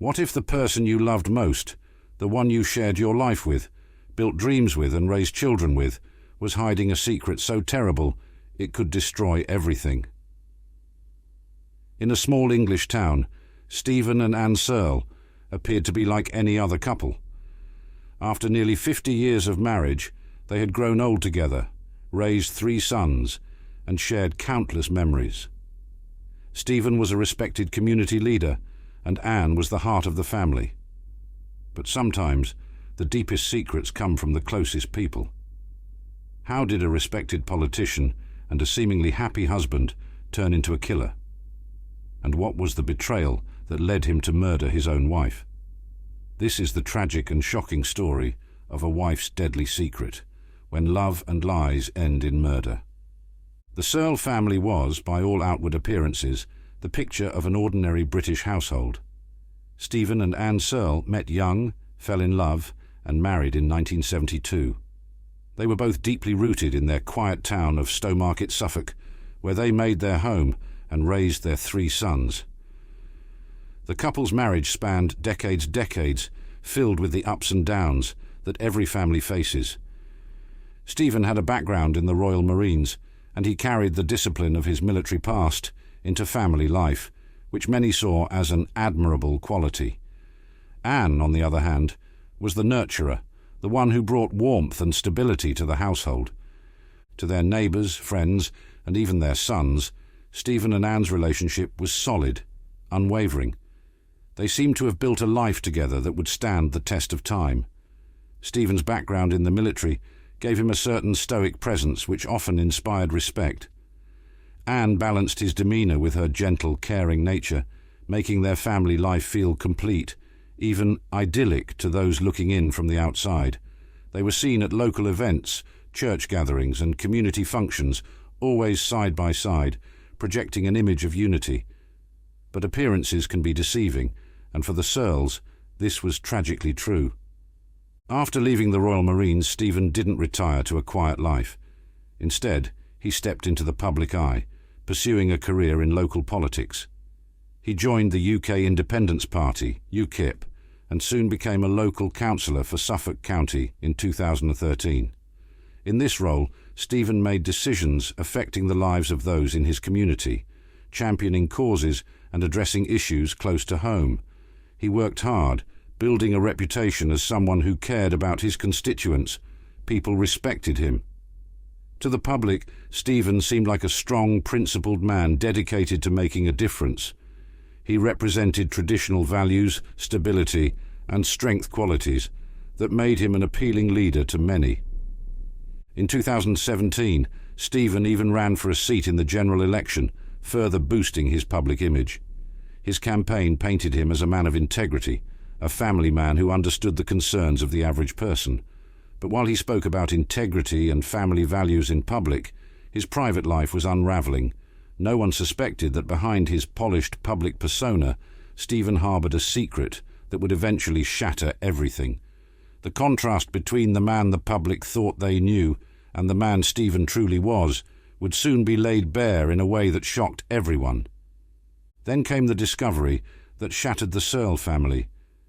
What if the person you loved most, the one you shared your life with, built dreams with and raised children with, was hiding a secret so terrible it could destroy everything? In a small English town, Stephen and Anne Searle appeared to be like any other couple. After nearly 50 years of marriage, they had grown old together, raised 3 sons, and shared countless memories. Stephen was a respected community leader, and Anne was the heart of the family. But sometimes, the deepest secrets come from the closest people. How did a respected politician and a seemingly happy husband turn into a killer? And what was the betrayal that led him to murder his own wife? This is the tragic and shocking story of a wife's deadly secret, when love and lies end in murder. The Searle family was, by all outward appearances, the picture of an ordinary British household. Stephen and Anne Searle met young, fell in love, and married in 1972. They were both deeply rooted in their quiet town of Stow, Suffolk, where they made their home and raised their 3 sons. The couple's marriage spanned decades, filled with the ups and downs that every family faces. Stephen had a background in the Royal Marines, and he carried the discipline of his military past into family life, which many saw as an admirable quality. Anne, on the other hand, was the nurturer, the one who brought warmth and stability to the household. To their neighbours, friends, and even their sons, Stephen and Anne's relationship was solid, unwavering. They seemed to have built a life together that would stand the test of time. Stephen's background in the military gave him a certain stoic presence which often inspired respect. Anne balanced his demeanour with her gentle, caring nature, making their family life feel complete, even idyllic to those looking in from the outside. They were seen at local events, church gatherings, and community functions, always side by side, projecting an image of unity. But appearances can be deceiving, and for the Searles, this was tragically true. After leaving the Royal Marines, Stephen didn't retire to a quiet life. Instead, he stepped into the public eye, pursuing a career in local politics. He joined the UK Independence Party, UKIP, and soon became a local councillor for Suffolk County in 2013. In this role, Stephen made decisions affecting the lives of those in his community, championing causes and addressing issues close to home. He worked hard, building a reputation as someone who cared about his constituents. People respected him. To the public, Stephen seemed like a strong, principled man dedicated to making a difference. He represented traditional values, stability, and strength qualities that made him an appealing leader to many. In 2017, Stephen even ran for a seat in the general election, further boosting his public image. His campaign painted him as a man of integrity, a family man who understood the concerns of the average person. But while he spoke about integrity and family values in public, his private life was unraveling. No one suspected that behind his polished public persona, Stephen harbored a secret that would eventually shatter everything. The contrast between the man the public thought they knew and the man Stephen truly was would soon be laid bare in a way that shocked everyone. Then came the discovery that shattered the Searle family.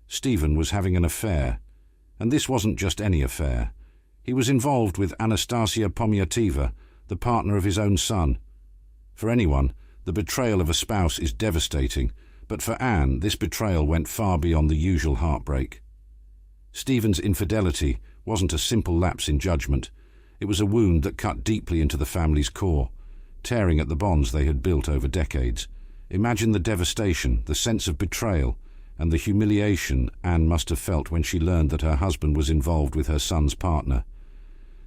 Stephen was having an affair. And this wasn't just any affair. He was involved with Anastasia Pomyativa, the partner of his own son. For anyone, the betrayal of a spouse is devastating, but for Anne, this betrayal went far beyond the usual heartbreak. Stephen's infidelity wasn't a simple lapse in judgment. It was a wound that cut deeply into the family's core, tearing at the bonds they had built over decades. Imagine the devastation, the sense of betrayal, and the humiliation Anne must have felt when she learned that her husband was involved with her son's partner.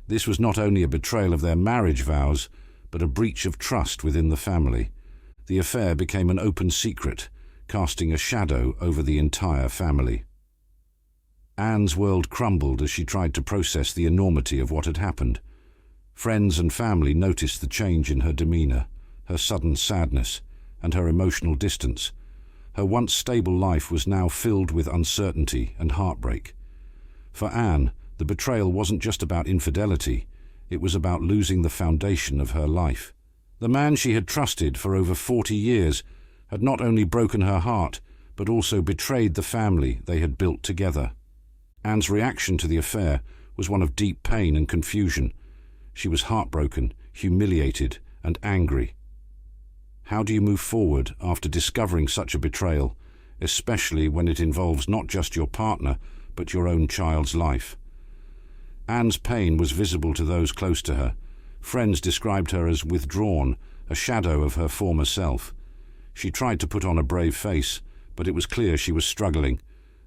This was not only a betrayal of their marriage vows, but a breach of trust within the family. The affair became an open secret, casting a shadow over the entire family. Anne's world crumbled as she tried to process the enormity of what had happened. Friends and family noticed the change in her demeanour, her sudden sadness, and her emotional distance. Her once stable life was now filled with uncertainty and heartbreak. For Anne, the betrayal wasn't just about infidelity, it was about losing the foundation of her life. The man she had trusted for over 40 years had not only broken her heart, but also betrayed the family they had built together. Anne's reaction to the affair was one of deep pain and confusion. She was heartbroken, humiliated, and angry. How do you move forward after discovering such a betrayal, especially when it involves not just your partner, but your own child's life? Anne's pain was visible to those close to her. Friends described her as withdrawn, a shadow of her former self. She tried to put on a brave face, but it was clear she was struggling.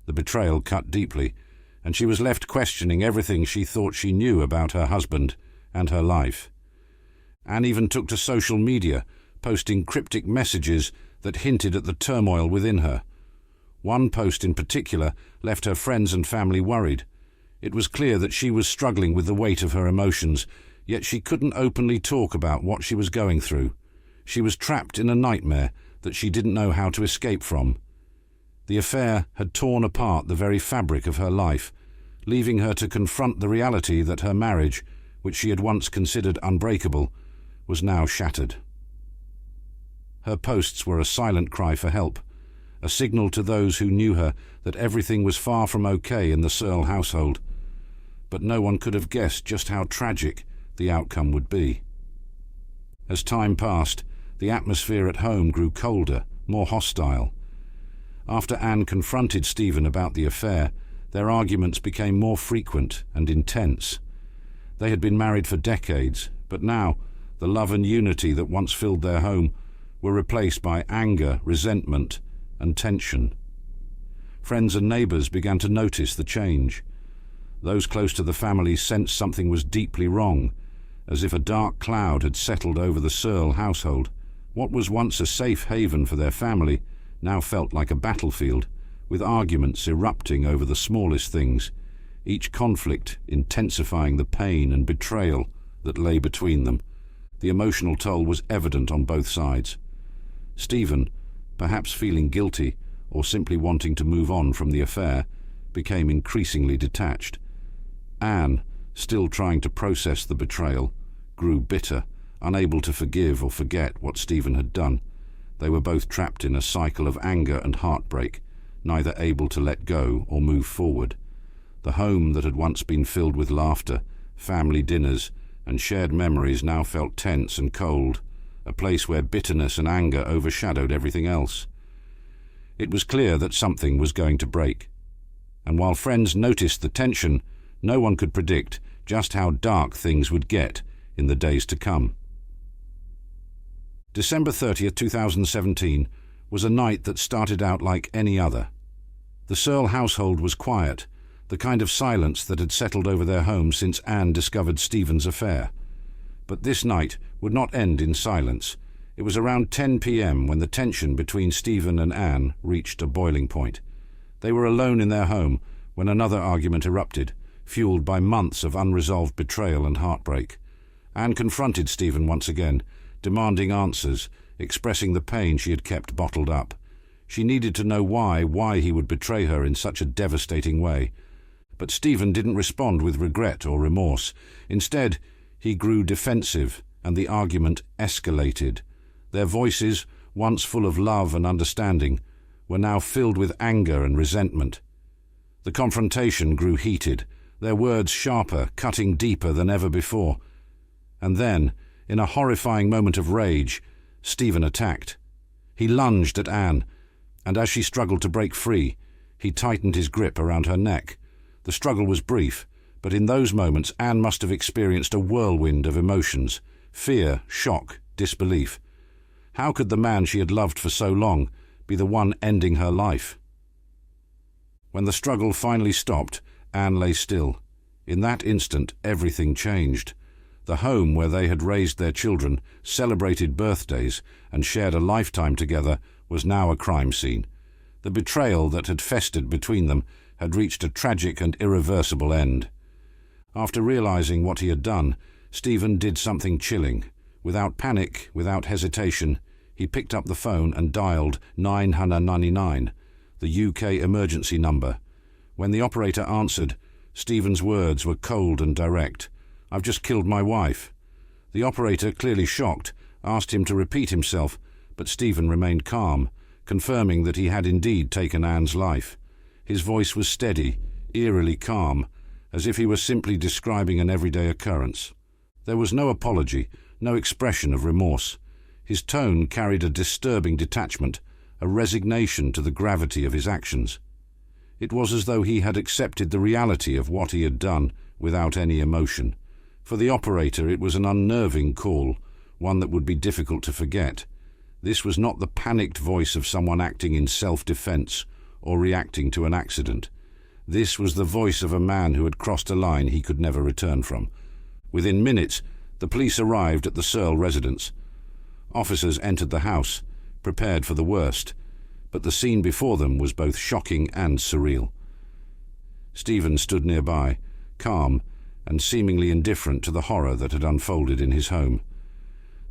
The betrayal cut deeply, and she was left questioning everything she thought she knew about her husband and her life. Anne even took to social media, posting cryptic messages that hinted at the turmoil within her. One post in particular left her friends and family worried. It was clear that she was struggling with the weight of her emotions, yet she couldn't openly talk about what she was going through. She was trapped in a nightmare that she didn't know how to escape from. The affair had torn apart the very fabric of her life, leaving her to confront the reality that her marriage, which she had once considered unbreakable, was now shattered. Her posts were a silent cry for help, a signal to those who knew her that everything was far from okay in the Searle household. But no one could have guessed just how tragic the outcome would be. As time passed, the atmosphere at home grew colder, more hostile. After Anne confronted Stephen about the affair, their arguments became more frequent and intense. They had been married for decades, but now the love and unity that once filled their home were replaced by anger, resentment, and tension. Friends and neighbours began to notice the change. Those close to the family sensed something was deeply wrong, as if a dark cloud had settled over the Searle household. What was once a safe haven for their family now felt like a battlefield, with arguments erupting over the smallest things, each conflict intensifying the pain and betrayal that lay between them. The emotional toll was evident on both sides. Stephen, perhaps feeling guilty or simply wanting to move on from the affair, became increasingly detached. Anne, still trying to process the betrayal, grew bitter, unable to forgive or forget what Stephen had done. They were both trapped in a cycle of anger and heartbreak, neither able to let go or move forward. The home that had once been filled with laughter, family dinners, and shared memories now felt tense and cold, a place where bitterness and anger overshadowed everything else. It was clear that something was going to break. And while friends noticed the tension, no one could predict just how dark things would get in the days to come. December 30th, 2017 was a night that started out like any other. The Searle household was quiet, the kind of silence that had settled over their home since Anne discovered Stephen's affair. But this night would not end in silence. It was around 10 p.m. when the tension between Stephen and Anne reached a boiling point. They were alone in their home when another argument erupted, fueled by months of unresolved betrayal and heartbreak. Anne confronted Stephen once again, demanding answers, expressing the pain she had kept bottled up. She needed to know why he would betray her in such a devastating way. But Stephen didn't respond with regret or remorse. Instead, he grew defensive, and the argument escalated. Their voices, once full of love and understanding, were now filled with anger and resentment. The confrontation grew heated, their words sharper, cutting deeper than ever before. And then, in a horrifying moment of rage, Stephen attacked. He lunged at Anne, and as she struggled to break free, he tightened his grip around her neck. The struggle was brief, but in those moments Anne must have experienced a whirlwind of emotions: fear, shock, disbelief. How could the man she had loved for so long be the one ending her life? When the struggle finally stopped, Anne lay still. In that instant, everything changed. The home where they had raised their children, celebrated birthdays, and shared a lifetime together was now a crime scene. The betrayal that had festered between them had reached a tragic and irreversible end. After realizing what he had done, Stephen did something chilling. Without panic, without hesitation, he picked up the phone and dialed 999, the UK emergency number. When the operator answered, Stephen's words were cold and direct. "I've just killed my wife." The operator, clearly shocked, asked him to repeat himself, but Stephen remained calm, confirming that he had indeed taken Anne's life. His voice was steady, eerily calm, as if he were simply describing an everyday occurrence. There was no apology, no expression of remorse. His tone carried a disturbing detachment, a resignation to the gravity of his actions. It was as though he had accepted the reality of what he had done without any emotion. For the operator, it was an unnerving call, one that would be difficult to forget. This was not the panicked voice of someone acting in self-defense or reacting to an accident. This was the voice of a man who had crossed a line he could never return from. Within minutes, the police arrived at the Searle residence. Officers entered the house, prepared for the worst, but the scene before them was both shocking and surreal. Stephen stood nearby, calm and seemingly indifferent to the horror that had unfolded in his home.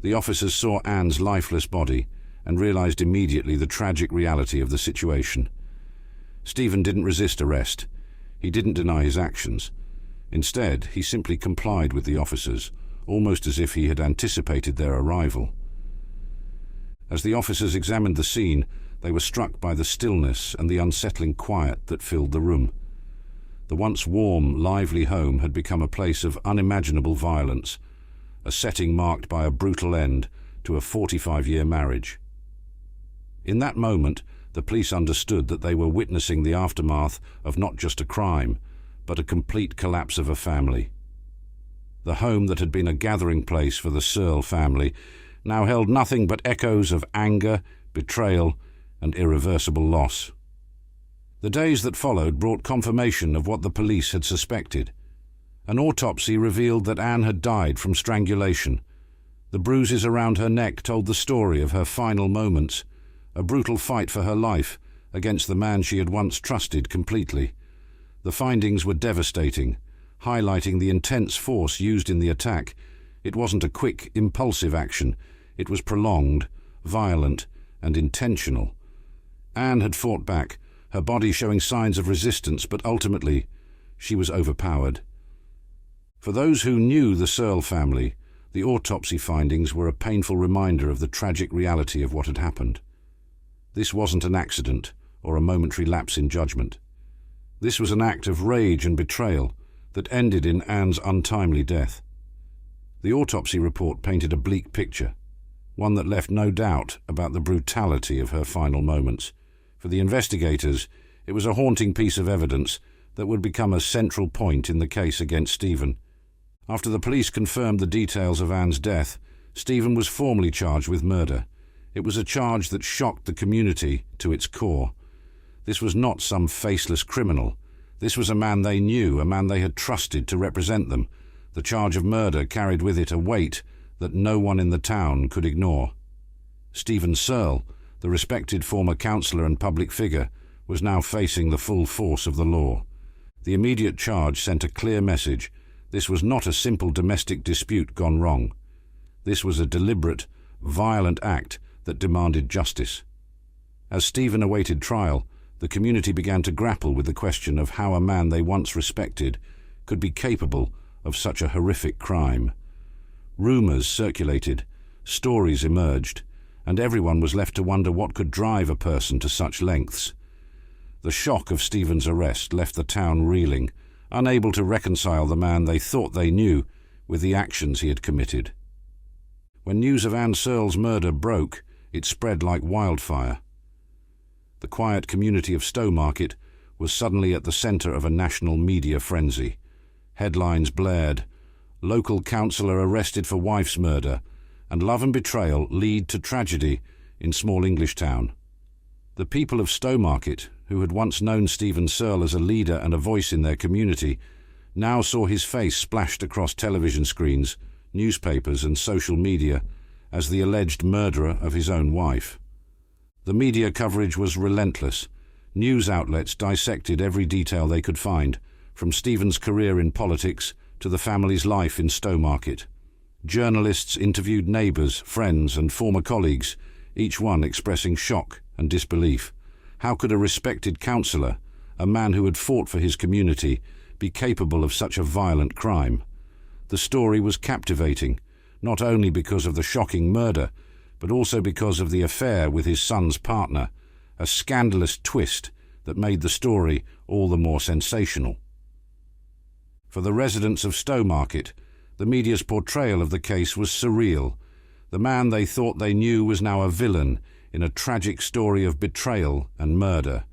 The officers saw Anne's lifeless body and realized immediately the tragic reality of the situation. Stephen didn't resist arrest. He didn't deny his actions. Instead, he simply complied with the officers, almost as if he had anticipated their arrival. As the officers examined the scene, they were struck by the stillness and the unsettling quiet that filled the room. The once warm, lively home had become a place of unimaginable violence, a setting marked by a brutal end to a 45-year marriage. In that moment, the police understood that they were witnessing the aftermath of not just a crime, but a complete collapse of a family. The home that had been a gathering place for the Searle family now held nothing but echoes of anger, betrayal, and irreversible loss. The days that followed brought confirmation of what the police had suspected. An autopsy revealed that Anne had died from strangulation. The bruises around her neck told the story of her final moments, a brutal fight for her life against the man she had once trusted completely. The findings were devastating, highlighting the intense force used in the attack. It wasn't a quick, impulsive action. It was prolonged, violent, and intentional. Anne had fought back, her body showing signs of resistance, but ultimately she was overpowered. For those who knew the Searle family, the autopsy findings were a painful reminder of the tragic reality of what had happened. This wasn't an accident or a momentary lapse in judgment. This was an act of rage and betrayal that ended in Anne's untimely death. The autopsy report painted a bleak picture, one that left no doubt about the brutality of her final moments. For the investigators, it was a haunting piece of evidence that would become a central point in the case against Stephen. After the police confirmed the details of Anne's death, Stephen was formally charged with murder. It was a charge that shocked the community to its core. This was not some faceless criminal. This was a man they knew, a man they had trusted to represent them. The charge of murder carried with it a weight that no one in the town could ignore. Stephen Searle, the respected former councillor and public figure, was now facing the full force of the law. The immediate charge sent a clear message. This was not a simple domestic dispute gone wrong. This was a deliberate, violent act that demanded justice. As Stephen awaited trial, the community began to grapple with the question of how a man they once respected could be capable of such a horrific crime. Rumours circulated, stories emerged, and everyone was left to wonder what could drive a person to such lengths. The shock of Stephen's arrest left the town reeling, unable to reconcile the man they thought they knew with the actions he had committed. When news of Anne Searle's murder broke, it spread like wildfire. The quiet community of Stow was suddenly at the centre of a national media frenzy. Headlines blared, "Local councillor arrested for wife's murder," and "Love and betrayal lead to tragedy in small English town." The people of Stow, who had once known Stephen Searle as a leader and a voice in their community, now saw his face splashed across television screens, newspapers and social media as the alleged murderer of his own wife. The media coverage was relentless. News outlets dissected every detail they could find, from Stephen's career in politics to the family's life in Stow. Journalists interviewed neighbours, friends and former colleagues, each one expressing shock and disbelief. How could a respected councillor, a man who had fought for his community, be capable of such a violent crime? The story was captivating, not only because of the shocking murder, but also because of the affair with his son's partner, a scandalous twist that made the story all the more sensational. For the residents of Stow Market, the media's portrayal of the case was surreal. The man they thought they knew was now a villain in a tragic story of betrayal and murder.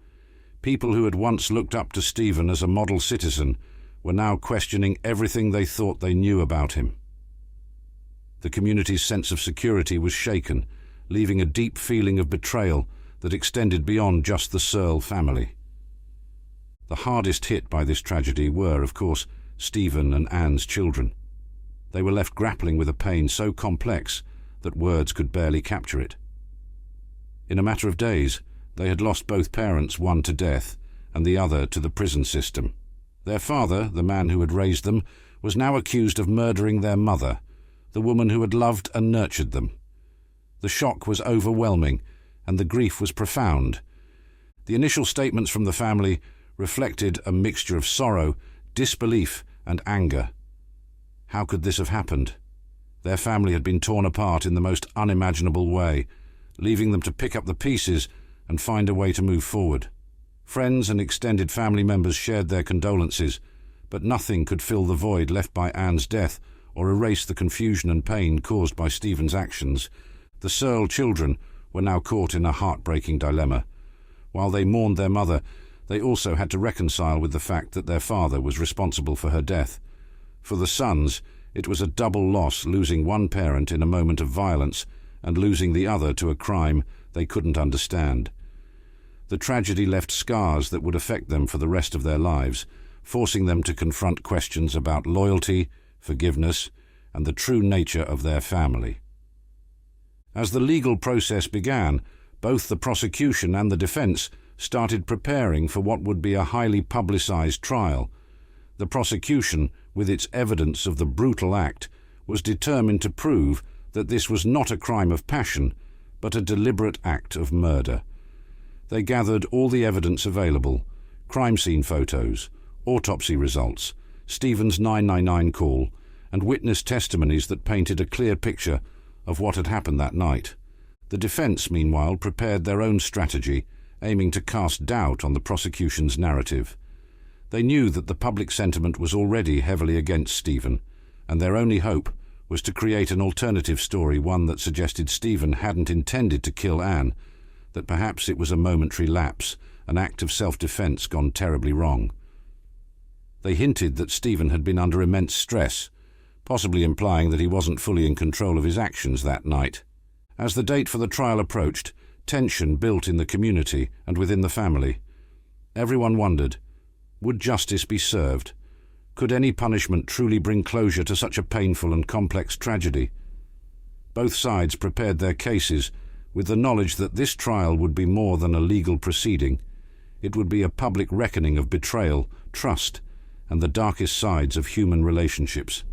People who had once looked up to Stephen as a model citizen were now questioning everything they thought they knew about him. The community's sense of security was shaken, leaving a deep feeling of betrayal that extended beyond just the Searle family. The hardest hit by this tragedy were, of course, Stephen and Anne's children. They were left grappling with a pain so complex that words could barely capture it. In a matter of days, they had lost both parents, one to death and the other to the prison system. Their father, the man who had raised them, was now accused of murdering their mother, the woman who had loved and nurtured them. The shock was overwhelming, and the grief was profound. The initial statements from the family reflected a mixture of sorrow, disbelief, and anger. How could this have happened? Their family had been torn apart in the most unimaginable way, leaving them to pick up the pieces and find a way to move forward. Friends and extended family members shared their condolences, but nothing could fill the void left by Anne's death or erase the confusion and pain caused by Stephen's actions. The Searle children were now caught in a heartbreaking dilemma. While they mourned their mother, they also had to reconcile with the fact that their father was responsible for her death. For the sons, it was a double loss, losing one parent in a moment of violence and losing the other to a crime they couldn't understand. The tragedy left scars that would affect them for the rest of their lives, forcing them to confront questions about loyalty, forgiveness, and the true nature of their family. As the legal process began, both the prosecution and the defense started preparing for what would be a highly publicized trial. The prosecution, with its evidence of the brutal act, was determined to prove that this was not a crime of passion, but a deliberate act of murder. They gathered all the evidence available: crime scene photos, autopsy results, Stephen's 999 call, and witness testimonies that painted a clear picture of what had happened that night. The defense, meanwhile, prepared their own strategy, aiming to cast doubt on the prosecution's narrative. They knew that the public sentiment was already heavily against Stephen, and their only hope was to create an alternative story, one that suggested Stephen hadn't intended to kill Anne, that perhaps it was a momentary lapse, an act of self-defense gone terribly wrong. They hinted that Stephen had been under immense stress, possibly implying that he wasn't fully in control of his actions that night. As the date for the trial approached, tension built in the community and within the family. Everyone wondered, would justice be served? Could any punishment truly bring closure to such a painful and complex tragedy? Both sides prepared their cases with the knowledge that this trial would be more than a legal proceeding. It would be a public reckoning of betrayal, trust, and the darkest sides of human relationships.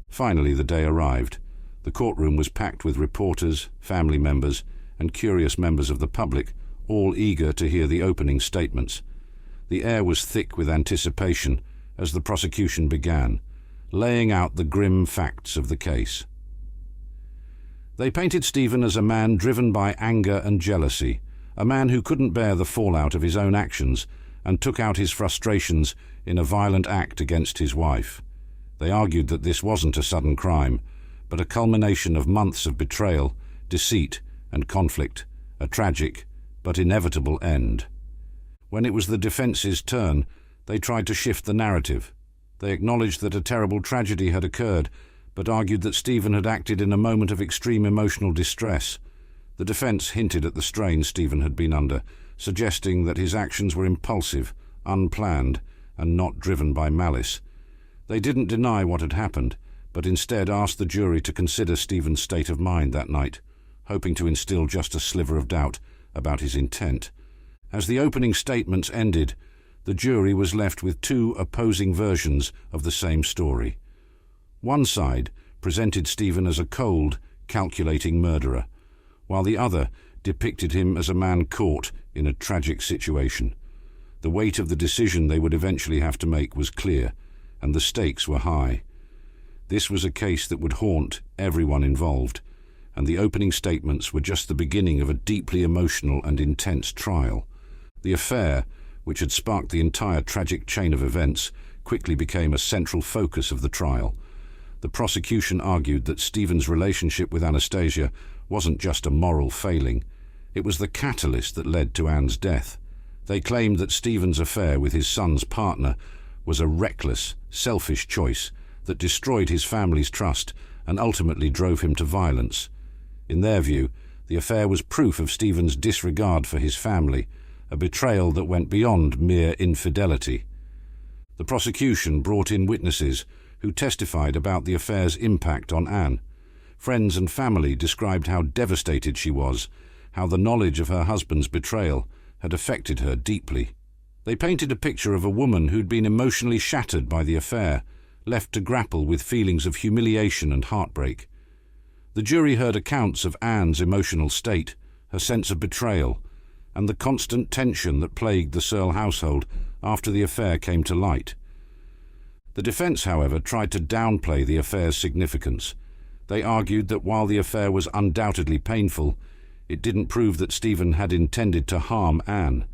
Finally, the day arrived. The courtroom was packed with reporters, family members, and curious members of the public, all eager to hear the opening statements. The air was thick with anticipation as the prosecution began, laying out the grim facts of the case. They painted Stephen as a man driven by anger and jealousy, a man who couldn't bear the fallout of his own actions and took out his frustrations in a violent act against his wife. They argued that this wasn't a sudden crime, but a culmination of months of betrayal, deceit, and conflict, a tragic but inevitable end. When it was the defense's turn, they tried to shift the narrative. They acknowledged that a terrible tragedy had occurred, but argued that Stephen had acted in a moment of extreme emotional distress. The defense hinted at the strain Stephen had been under, suggesting that his actions were impulsive, unplanned, and not driven by malice. They didn't deny what had happened, but instead asked the jury to consider Stephen's state of mind that night, hoping to instill just a sliver of doubt about his intent. As the opening statements ended, the jury was left with two opposing versions of the same story. One side presented Stephen as a cold, calculating murderer, while the other depicted him as a man caught in a tragic situation. The weight of the decision they would eventually have to make was clear, and the stakes were high. This was a case that would haunt everyone involved. and the opening statements were just the beginning of a deeply emotional and intense trial. The affair, which had sparked the entire tragic chain of events, quickly became a central focus of the trial. The prosecution argued that Stephen's relationship with Anastasia wasn't just a moral failing, it was the catalyst that led to Anne's death. They claimed that Stephen's affair with his son's partner was a reckless, selfish choice that destroyed his family's trust and ultimately drove him to violence. In their view, the affair was proof of Stephen's disregard for his family, a betrayal that went beyond mere infidelity. The prosecution brought in witnesses who testified about the affair's impact on Anne. Friends and family described how devastated she was, how the knowledge of her husband's betrayal had affected her deeply. They painted a picture of a woman who'd been emotionally shattered by the affair, left to grapple with feelings of humiliation and heartbreak. The jury heard accounts of Anne's emotional state, her sense of betrayal, and the constant tension that plagued the Searle household after the affair came to light. The defense, however, tried to downplay the affair's significance. They argued that while the affair was undoubtedly painful, it didn't prove that Stephen had intended to harm Anne.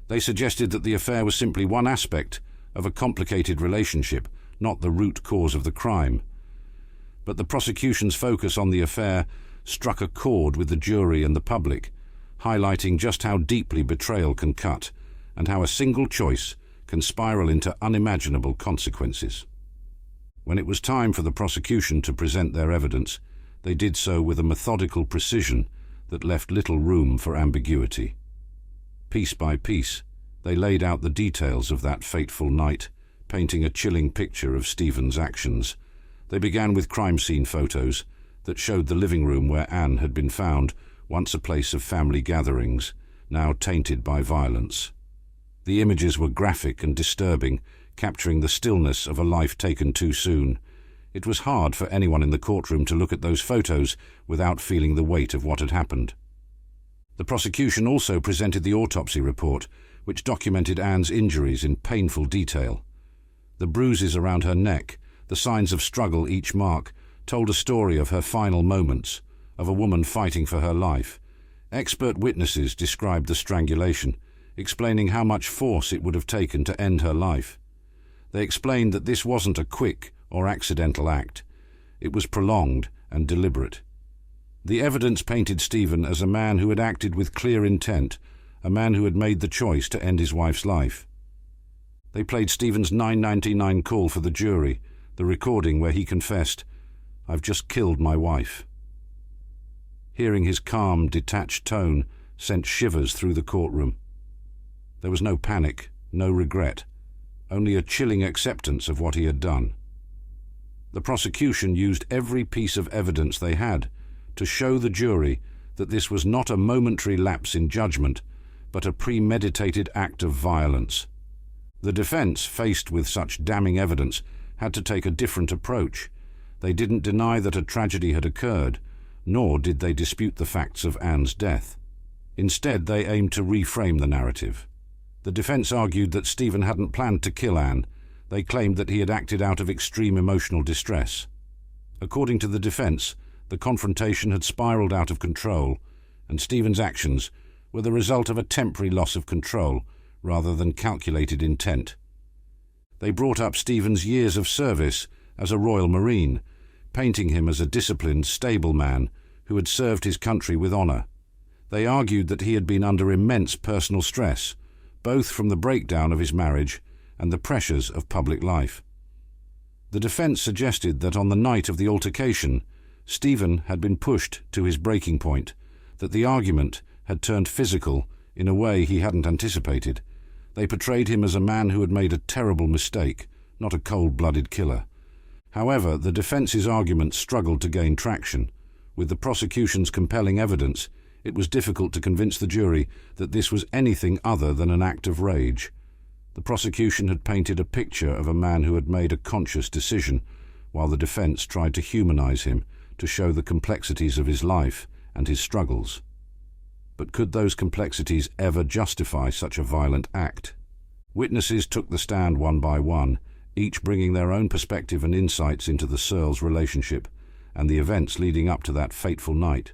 They suggested that the affair was simply one aspect of a complicated relationship, not the root cause of the crime. But the prosecution's focus on the affair struck a chord with the jury and the public, highlighting just how deeply betrayal can cut and how a single choice can spiral into unimaginable consequences. When it was time for the prosecution to present their evidence, they did so with a methodical precision that left little room for ambiguity. Piece by piece, they laid out the details of that fateful night, painting a chilling picture of Stephen's actions. They began with crime scene photos that showed the living room where Anne had been found, once a place of family gatherings, now tainted by violence. The images were graphic and disturbing, capturing the stillness of a life taken too soon. It was hard for anyone in the courtroom to look at those photos without feeling the weight of what had happened. The prosecution also presented the autopsy report, which documented Anne's injuries in painful detail. The bruises around her neck, the signs of struggle each mark, told a story of her final moments, of a woman fighting for her life. Expert witnesses described the strangulation, explaining how much force it would have taken to end her life. They explained that this wasn't a quick or accidental act. It was prolonged and deliberate. The evidence painted Stephen as a man who had acted with clear intent, a man who had made the choice to end his wife's life. They played Stephen's 9:99 call for the jury, the recording where he confessed, "I've just killed my wife." Hearing his calm, detached tone sent shivers through the courtroom. There was no panic, no regret, only a chilling acceptance of what he had done. The prosecution used every piece of evidence they had to show the jury that this was not a momentary lapse in judgment, but a premeditated act of violence. The defense, faced with such damning evidence, had to take a different approach. They didn't deny that a tragedy had occurred, nor did they dispute the facts of Anne's death. Instead, they aimed to reframe the narrative. The defense argued that Stephen hadn't planned to kill Anne. They claimed that he had acted out of extreme emotional distress. According to the defense, the confrontation had spiraled out of control, and Stephen's actions were the result of a temporary loss of control rather than calculated intent. They brought up Stephen's years of service as a Royal Marine, painting him as a disciplined, stable man who had served his country with honour. They argued that he had been under immense personal stress, both from the breakdown of his marriage and the pressures of public life. The defence suggested that on the night of the altercation, Stephen had been pushed to his breaking point, that the argument had turned physical in a way he hadn't anticipated. They portrayed him as a man who had made a terrible mistake, not a cold-blooded killer. However, the defence's argument struggled to gain traction. With the prosecution's compelling evidence, it was difficult to convince the jury that this was anything other than an act of rage. The prosecution had painted a picture of a man who had made a conscious decision, while the defense tried to humanize him, to show the complexities of his life and his struggles. But could those complexities ever justify such a violent act? Witnesses took the stand one by one, each bringing their own perspective and insights into the Searles' relationship, and the events leading up to that fateful night.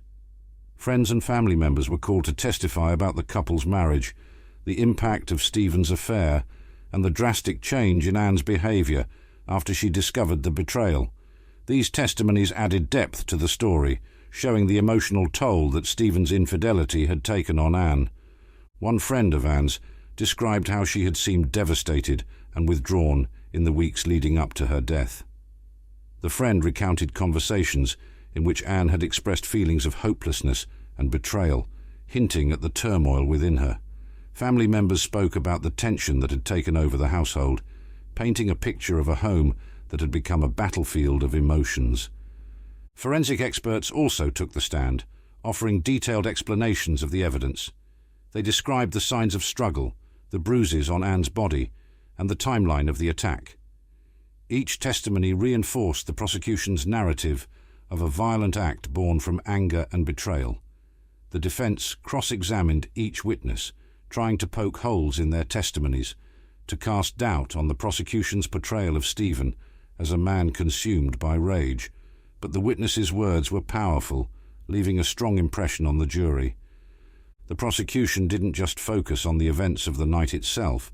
Friends and family members were called to testify about the couple's marriage, the impact of Stephen's affair, and the drastic change in Anne's behaviour after she discovered the betrayal. These testimonies added depth to the story, showing the emotional toll that Stephen's infidelity had taken on Anne. One friend of Anne's described how she had seemed devastated and withdrawn in the weeks leading up to her death. The friend recounted conversations in which Anne had expressed feelings of hopelessness and betrayal, hinting at the turmoil within her. Family members spoke about the tension that had taken over the household, painting a picture of a home that had become a battlefield of emotions. Forensic experts also took the stand, offering detailed explanations of the evidence. They described the signs of struggle, the bruises on Anne's body, and the timeline of the attack. Each testimony reinforced the prosecution's narrative of a violent act born from anger and betrayal. The defense cross-examined each witness, trying to poke holes in their testimonies, to cast doubt on the prosecution's portrayal of Stephen as a man consumed by rage. But the witnesses' words were powerful, leaving a strong impression on the jury. The prosecution didn't just focus on the events of the night itself.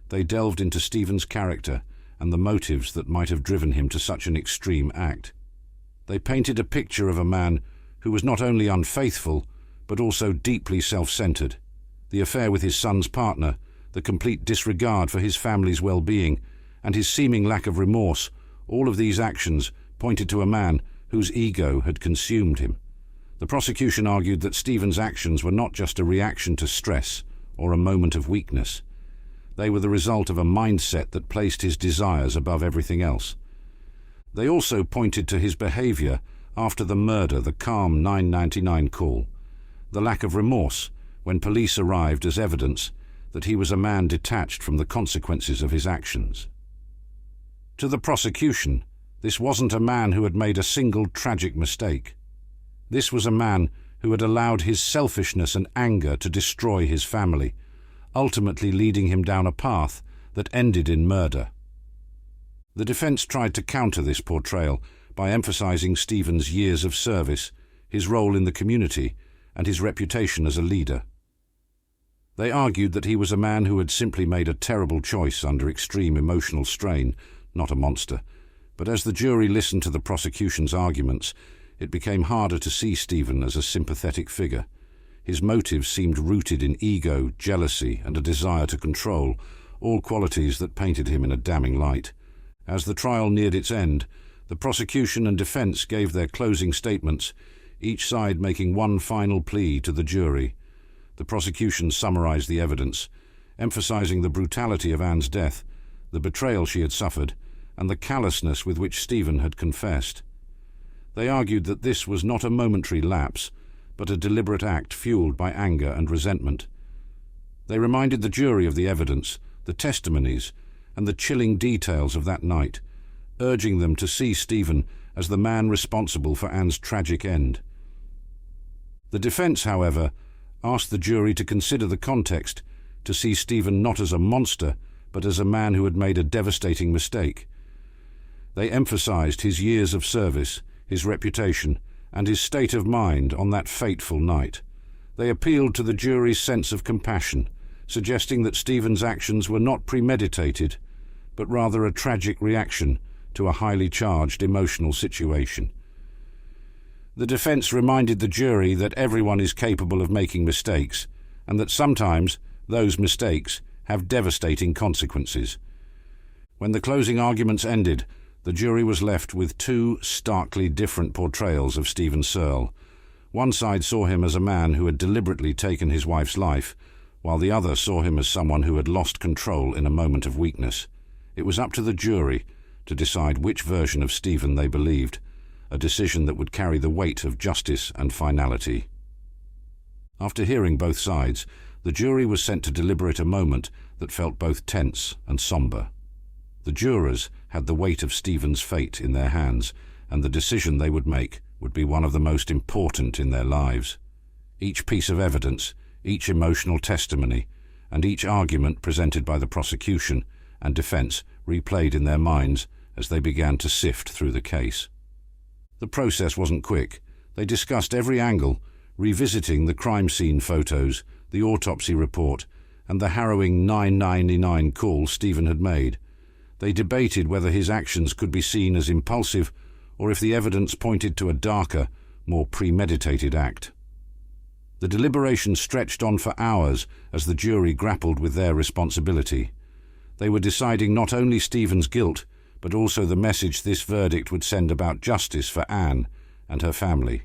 They delved into Stephen's character and the motives that might have driven him to such an extreme act. They painted a picture of a man who was not only unfaithful, but also deeply self-centered. The affair with his son's partner, the complete disregard for his family's well-being, and his seeming lack of remorse, all of these actions pointed to a man whose ego had consumed him. The prosecution argued that Stephen's actions were not just a reaction to stress or a moment of weakness. They were the result of a mindset that placed his desires above everything else. They also pointed to his behavior after the murder, the calm 999 call, the lack of remorse when police arrived as evidence that he was a man detached from the consequences of his actions. To the prosecution, this wasn't a man who had made a single tragic mistake. This was a man who had allowed his selfishness and anger to destroy his family, ultimately leading him down a path that ended in murder. The defense tried to counter this portrayal by emphasizing Stephen's years of service, his role in the community, and his reputation as a leader. They argued that he was a man who had simply made a terrible choice under extreme emotional strain, not a monster. But as the jury listened to the prosecution's arguments, it became harder to see Stephen as a sympathetic figure. His motives seemed rooted in ego, jealousy, and a desire to control, all qualities that painted him in a damning light. As the trial neared its end, the prosecution and defense gave their closing statements, each side making one final plea to the jury. The prosecution summarized the evidence, emphasizing the brutality of Anne's death, the betrayal she had suffered, and the callousness with which Stephen had confessed. They argued that this was not a momentary lapse, but a deliberate act fueled by anger and resentment. They reminded the jury of the evidence, the testimonies, and the chilling details of that night, urging them to see Stephen as the man responsible for Anne's tragic end. The defense, however, asked the jury to consider the context, to see Stephen not as a monster, but as a man who had made a devastating mistake. They emphasized his years of service, his reputation, and his state of mind on that fateful night. They appealed to the jury's sense of compassion, suggesting that Stephen's actions were not premeditated, but rather a tragic reaction to a highly charged emotional situation. The defense reminded the jury that everyone is capable of making mistakes, and that sometimes those mistakes have devastating consequences. When the closing arguments ended, the jury was left with two starkly different portrayals of Stephen Searle. One side saw him as a man who had deliberately taken his wife's life, while the other saw him as someone who had lost control in a moment of weakness. It was up to the jury to decide which version of Stephen they believed, a decision that would carry the weight of justice and finality. After hearing both sides, the jury was sent to deliberate a moment that felt both tense and somber. The jurors had the weight of Stephen's fate in their hands, and the decision they would make would be one of the most important in their lives. Each piece of evidence, each emotional testimony, and each argument presented by the prosecution and defense replayed in their minds as they began to sift through the case. The process wasn't quick. They discussed every angle, revisiting the crime scene photos, the autopsy report, and the harrowing 999 call Stephen had made. They debated whether his actions could be seen as impulsive or if the evidence pointed to a darker, more premeditated act. The deliberation stretched on for hours as the jury grappled with their responsibility. They were deciding not only Stephen's guilt, but also the message this verdict would send about justice for Anne and her family.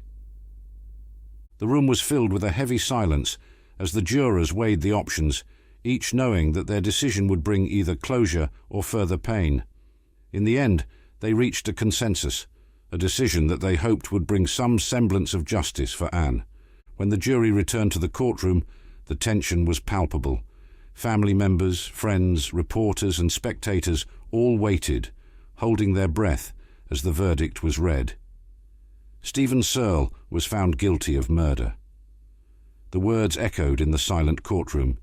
The room was filled with a heavy silence as the jurors weighed the options, each knowing that their decision would bring either closure or further pain. In the end, they reached a consensus, a decision that they hoped would bring some semblance of justice for Anne. When the jury returned to the courtroom, the tension was palpable. Family members, friends, reporters and spectators all waited, holding their breath as the verdict was read. Stephen Searle was found guilty of murder. The words echoed in the silent courtroom,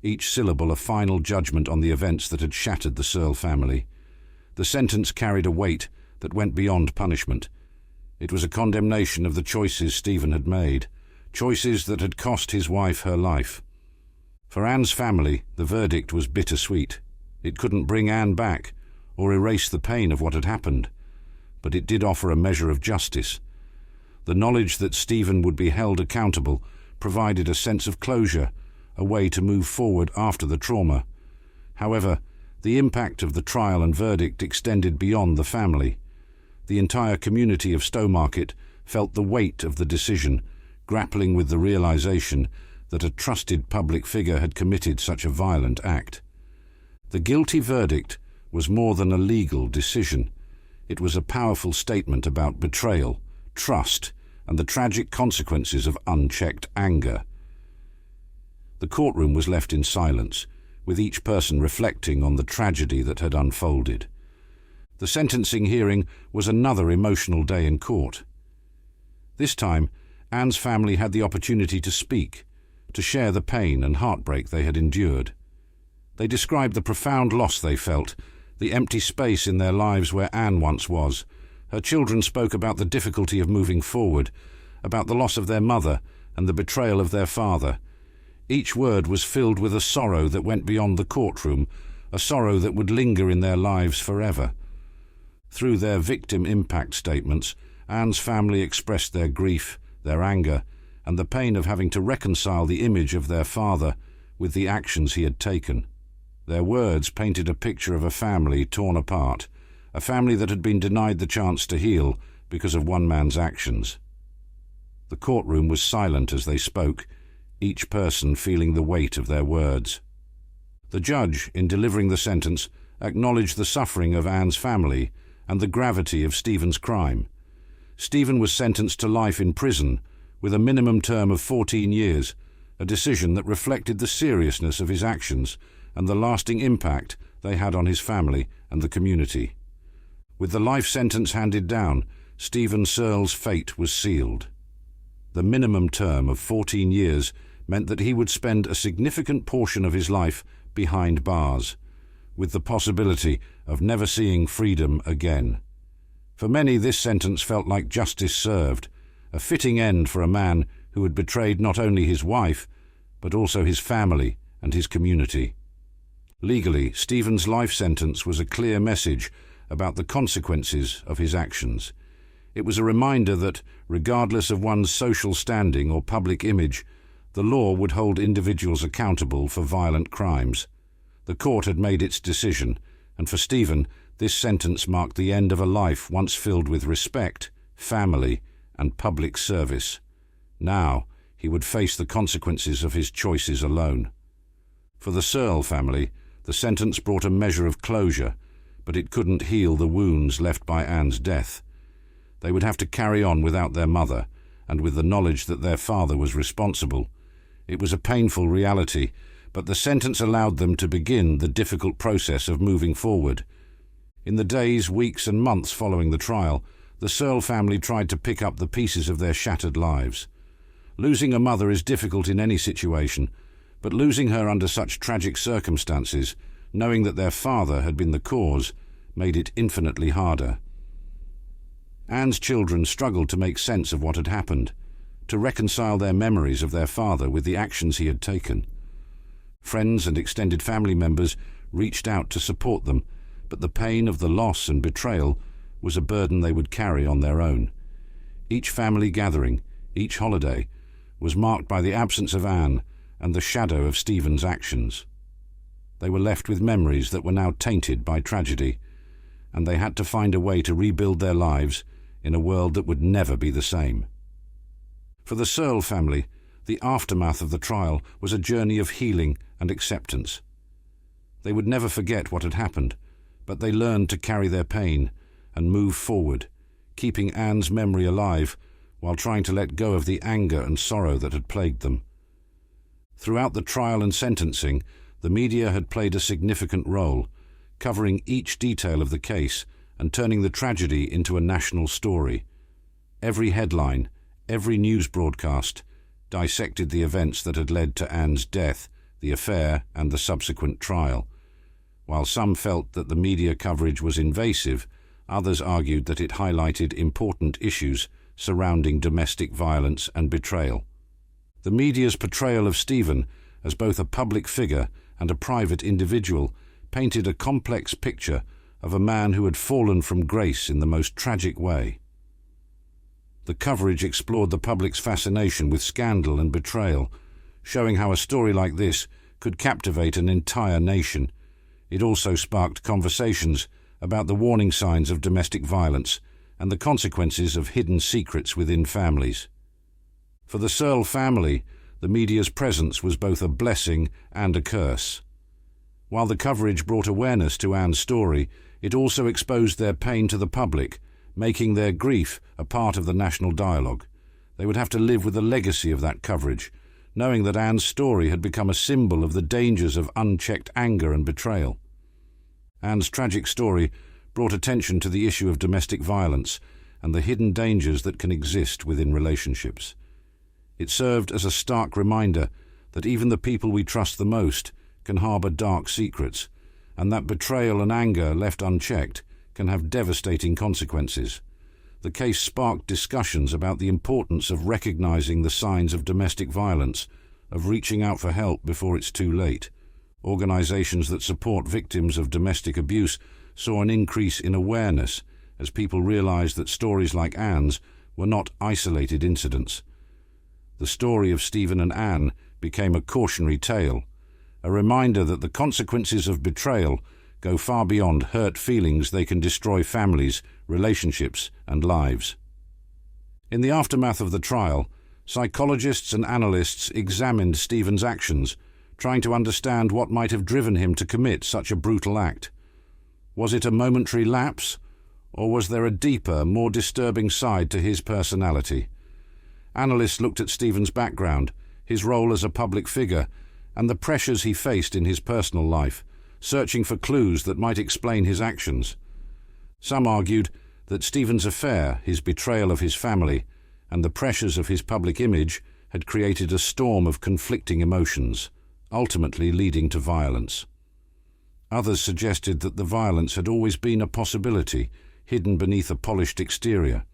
each syllable a final judgment on the events that had shattered the Searle family. The sentence carried a weight that went beyond punishment. It was a condemnation of the choices Stephen had made, choices that had cost his wife her life. For Anne's family, the verdict was bittersweet. It couldn't bring Anne back or erase the pain of what had happened, but it did offer a measure of justice. The knowledge that Stephen would be held accountable provided a sense of closure, a way to move forward after the trauma. However, the impact of the trial and verdict extended beyond the family. The entire community of Stowmarket felt the weight of the decision, grappling with the realization that a trusted public figure had committed such a violent act. The guilty verdict was more than a legal decision. It was a powerful statement about betrayal, trust, and the tragic consequences of unchecked anger. The courtroom was left in silence, with each person reflecting on the tragedy that had unfolded. The sentencing hearing was another emotional day in court. This time, Anne's family had the opportunity to speak, to share the pain and heartbreak they had endured. They described the profound loss they felt, the empty space in their lives where Anne once was. Her children spoke about the difficulty of moving forward, about the loss of their mother and the betrayal of their father. Each word was filled with a sorrow that went beyond the courtroom, a sorrow that would linger in their lives forever. Through their victim impact statements, Anne's family expressed their grief, their anger, and the pain of having to reconcile the image of their father with the actions he had taken. Their words painted a picture of a family torn apart, a family that had been denied the chance to heal because of one man's actions. The courtroom was silent as they spoke, each person feeling the weight of their words. The judge, in delivering the sentence, acknowledged the suffering of Anne's family and the gravity of Stephen's crime. Stephen was sentenced to life in prison, with a minimum term of 14 years, a decision that reflected the seriousness of his actions and the lasting impact they had on his family and the community. With the life sentence handed down, Stephen Searle's fate was sealed. The minimum term of 14 years meant that he would spend a significant portion of his life behind bars, with the possibility of never seeing freedom again. For many, this sentence felt like justice served, a fitting end for a man who had betrayed not only his wife, but also his family and his community. Legally, Stephen's life sentence was a clear message about the consequences of his actions. It was a reminder that, regardless of one's social standing or public image, the law would hold individuals accountable for violent crimes. The court had made its decision, and for Stephen, this sentence marked the end of a life once filled with respect, family, and public service. Now, he would face the consequences of his choices alone. For the Searle family, the sentence brought a measure of closure, but it couldn't heal the wounds left by Anne's death. They would have to carry on without their mother, and with the knowledge that their father was responsible. It was a painful reality, but the sentence allowed them to begin the difficult process of moving forward. In the days, weeks, and months following the trial, the Searle family tried to pick up the pieces of their shattered lives. Losing a mother is difficult in any situation, but losing her under such tragic circumstances, knowing that their father had been the cause, made it infinitely harder. Anne's children struggled to make sense of what had happened, to reconcile their memories of their father with the actions he had taken. Friends and extended family members reached out to support them, but the pain of the loss and betrayal was a burden they would carry on their own. Each family gathering, each holiday, was marked by the absence of Anne and the shadow of Stephen's actions. They were left with memories that were now tainted by tragedy, and they had to find a way to rebuild their lives in a world that would never be the same. For the Searle family, the aftermath of the trial was a journey of healing and acceptance. They would never forget what had happened, but they learned to carry their pain and move forward, keeping Anne's memory alive while trying to let go of the anger and sorrow that had plagued them. Throughout the trial and sentencing, the media had played a significant role, covering each detail of the case and turning the tragedy into a national story. Every headline, every news broadcast, dissected the events that had led to Anne's death, the affair, and the subsequent trial. While some felt that the media coverage was invasive, others argued that it highlighted important issues surrounding domestic violence and betrayal. The media's portrayal of Stephen as both a public figure and a private individual painted a complex picture of a man who had fallen from grace in the most tragic way. The coverage explored the public's fascination with scandal and betrayal, showing how a story like this could captivate an entire nation. It also sparked conversations about the warning signs of domestic violence and the consequences of hidden secrets within families. For the Searle family, the media's presence was both a blessing and a curse. While the coverage brought awareness to Anne's story, it also exposed their pain to the public, making their grief a part of the national dialogue. They would have to live with the legacy of that coverage, knowing that Anne's story had become a symbol of the dangers of unchecked anger and betrayal. Anne's tragic story brought attention to the issue of domestic violence and the hidden dangers that can exist within relationships. It served as a stark reminder that even the people we trust the most can harbor dark secrets, and that betrayal and anger left unchecked can have devastating consequences. The case sparked discussions about the importance of recognizing the signs of domestic violence, of reaching out for help before it's too late. Organizations that support victims of domestic abuse saw an increase in awareness as people realized that stories like Anne's were not isolated incidents. The story of Stephen and Anne became a cautionary tale, a reminder that the consequences of betrayal go far beyond hurt feelings. They can destroy families, relationships, and lives. In the aftermath of the trial, psychologists and analysts examined Stephen's actions, trying to understand what might have driven him to commit such a brutal act. Was it a momentary lapse, or was there a deeper, more disturbing side to his personality? Analysts looked at Stephen's background, his role as a public figure, and the pressures he faced in his personal life, searching for clues that might explain his actions. Some argued that Stephen's affair, his betrayal of his family, and the pressures of his public image had created a storm of conflicting emotions, ultimately leading to violence. Others suggested that the violence had always been a possibility, hidden beneath a polished exterior.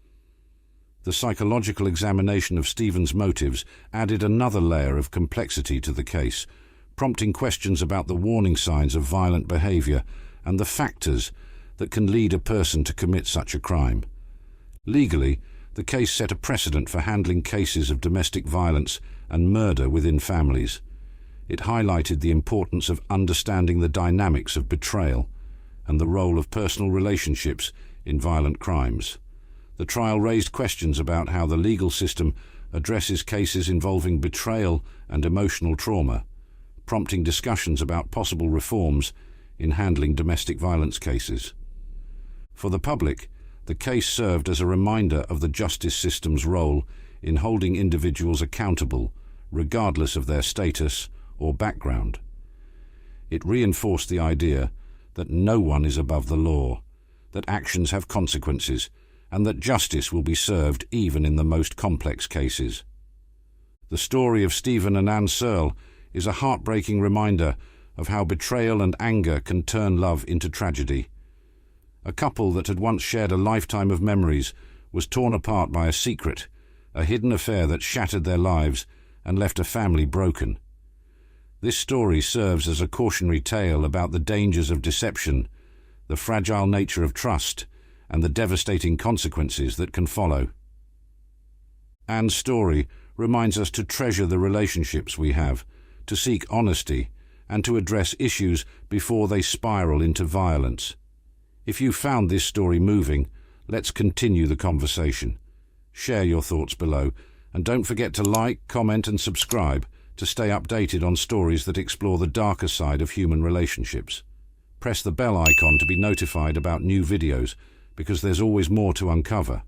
The psychological examination of Stephen's motives added another layer of complexity to the case, prompting questions about the warning signs of violent behavior and the factors that can lead a person to commit such a crime. Legally, the case set a precedent for handling cases of domestic violence and murder within families. It highlighted the importance of understanding the dynamics of betrayal and the role of personal relationships in violent crimes. The trial raised questions about how the legal system addresses cases involving betrayal and emotional trauma, prompting discussions about possible reforms in handling domestic violence cases. For the public, the case served as a reminder of the justice system's role in holding individuals accountable, regardless of their status or background. It reinforced the idea that no one is above the law, that actions have consequences, and that justice will be served even in the most complex cases. The story of Stephen and Anne Searle is a heartbreaking reminder of how betrayal and anger can turn love into tragedy. A couple that had once shared a lifetime of memories was torn apart by a secret, a hidden affair that shattered their lives and left a family broken. This story serves as a cautionary tale about the dangers of deception, the fragile nature of trust, and the devastating consequences that can follow. Anne's story reminds us to treasure the relationships we have, to seek honesty, and to address issues before they spiral into violence. If you found this story moving, let's continue the conversation. Share your thoughts below, and don't forget to like, comment, and subscribe to stay updated on stories that explore the darker side of human relationships. Press the bell icon to be notified about new videos, because there's always more to uncover.